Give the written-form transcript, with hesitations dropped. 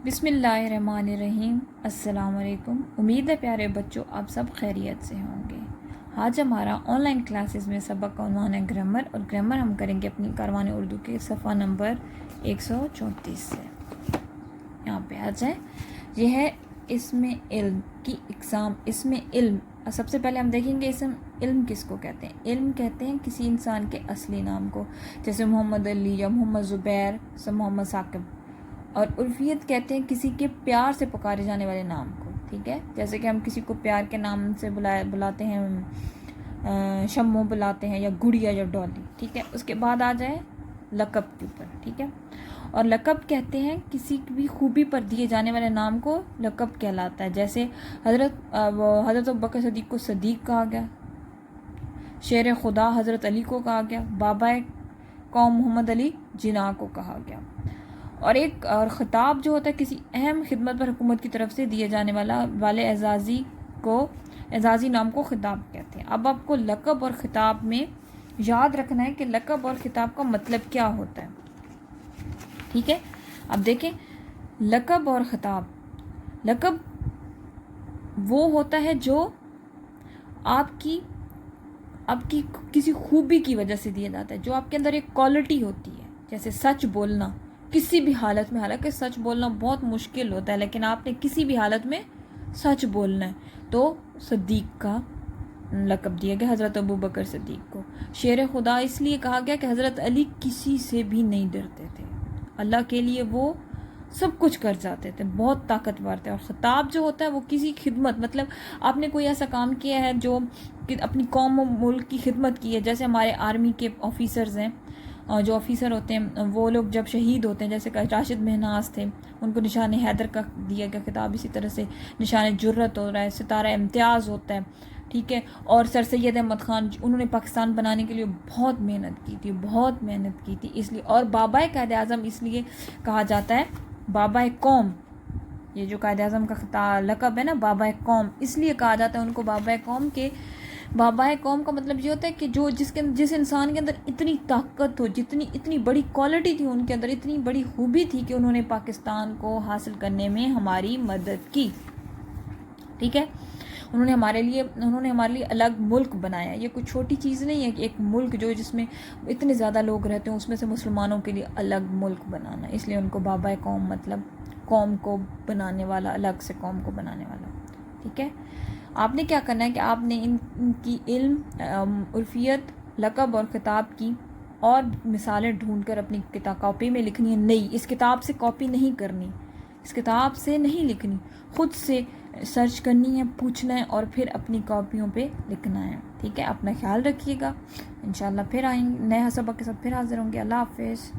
بسم اللہ الرحمن الرحیم۔ السلام علیکم۔ امید ہے پیارے بچوں آپ سب خیریت سے ہوں گے۔ آج ہمارا آن لائن کلاسز میں سبق کا عنوان ہے گرامر، اور گرامر ہم کریں گے اپنی کاروان اردو کے صفحہ نمبر 134 سے۔ یہاں پہ آ جائیں۔ یہ ہے اسم علم کی اقسام۔ اسم علم سب سے پہلے ہم دیکھیں گے اسم علم کس کو کہتے ہیں۔ علم کہتے ہیں کسی انسان کے اصلی نام کو، جیسے محمد علی یا محمد زبیر یا محمد ثاقب۔ اور عرفیت کہتے ہیں کسی کے پیار سے پکارے جانے والے نام کو، ٹھیک ہے، جیسے کہ ہم کسی کو پیار کے نام سے بلاتے ہیں، شمو بلاتے ہیں، یا گڑیا یا ڈولی، ٹھیک ہے۔ اس کے بعد آ جائے لقب کے اوپر، ٹھیک ہے۔ اور لقب کہتے ہیں کسی بھی خوبی پر دیے جانے والے نام کو لقب کہلاتا ہے، جیسے حضرت ابوبکر صدیق کو صدیق کہا گیا، شیر خدا حضرت علی کو کہا گیا، بابا قوم محمد علی جناح کو کہا گیا۔ اور خطاب جو ہوتا ہے کسی اہم خدمت پر حکومت کی طرف سے دیے جانے والے اعزازی نام کو خطاب کہتے ہیں۔ اب آپ کو لقب اور خطاب میں یاد رکھنا ہے کہ لقب اور خطاب کا مطلب کیا ہوتا ہے، ٹھیک ہے۔ اب دیکھیں لقب اور خطاب۔ لقب وہ ہوتا ہے جو آپ کی کسی خوبی کی وجہ سے دیا جاتا ہے، جو آپ کے اندر ایک کوالٹی ہوتی ہے، جیسے سچ بولنا کسی بھی حالت میں، حالانکہ سچ بولنا بہت مشکل ہوتا ہے، لیکن آپ نے کسی بھی حالت میں سچ بولنا ہے، تو صدیق کا لقب دیا گیا حضرت ابوبکر صدیق کو۔ شیر خدا اس لیے کہا گیا کہ حضرت علی کسی سے بھی نہیں ڈرتے تھے، اللہ کے لیے وہ سب کچھ کر جاتے تھے، بہت طاقتور تھے۔ اور خطاب جو ہوتا ہے وہ کسی خدمت، مطلب آپ نے کوئی ایسا کام کیا ہے جو اپنی قوم و ملک کی خدمت کی ہے، جیسے ہمارے آرمی کے آفیسرز ہیں، جو آفیسر ہوتے ہیں وہ لوگ جب شہید ہوتے ہیں، جیسے کہ راشد مہناز تھے، ان کو نشان حیدر کا دیا گیا خطاب، اسی طرح سے نشان جرت ہو رہا ہے، ستارہ امتیاز ہوتا ہے، ٹھیک ہے۔ اور سر سید احمد خان انہوں نے پاکستان بنانے کے لیے بہت محنت کی تھی، اس لیے۔ اور بابا قائد اعظم اس لیے کہا جاتا ہے بابا قوم، یہ جو قائد اعظم کا لقب ہے نا بابا قوم، اس لیے کہا جاتا ہے ان کو بابا قوم کے۔ بابا قوم کا مطلب یہ ہوتا ہے کہ جس انسان کے اندر اتنی طاقت ہو، اتنی بڑی کوالٹی تھی ان کے اندر، اتنی بڑی خوبی تھی کہ انہوں نے پاکستان کو حاصل کرنے میں ہماری مدد کی، ٹھیک ہے۔ انہوں نے ہمارے لیے الگ ملک بنایا۔ یہ کوئی چھوٹی چیز نہیں ہے کہ ایک ملک جس میں اتنے زیادہ لوگ رہتے ہیں اس میں سے مسلمانوں کے لیے الگ ملک بنانا، اس لیے ان کو بابا قوم مطلب قوم کو بنانے والا، الگ سے قوم کو بنانے والا، ٹھیک ہے۔ آپ نے کیا کرنا ہے کہ آپ نے ان کی علم، عرفیت، لقب اور خطاب کی اور مثالیں ڈھونڈ کر اپنی کاپی میں لکھنی ہے۔ نہیں، اس کتاب سے کاپی نہیں کرنی، اس کتاب سے نہیں لکھنی، خود سے سرچ کرنی ہے، پوچھنا ہے، اور پھر اپنی کاپیوں پہ لکھنا ہے، ٹھیک ہے۔ اپنا خیال رکھیے گا، انشاءاللہ پھر آئیں گے نئے سبق کے ساتھ، پھر حاضر ہوں گے۔ اللہ حافظ۔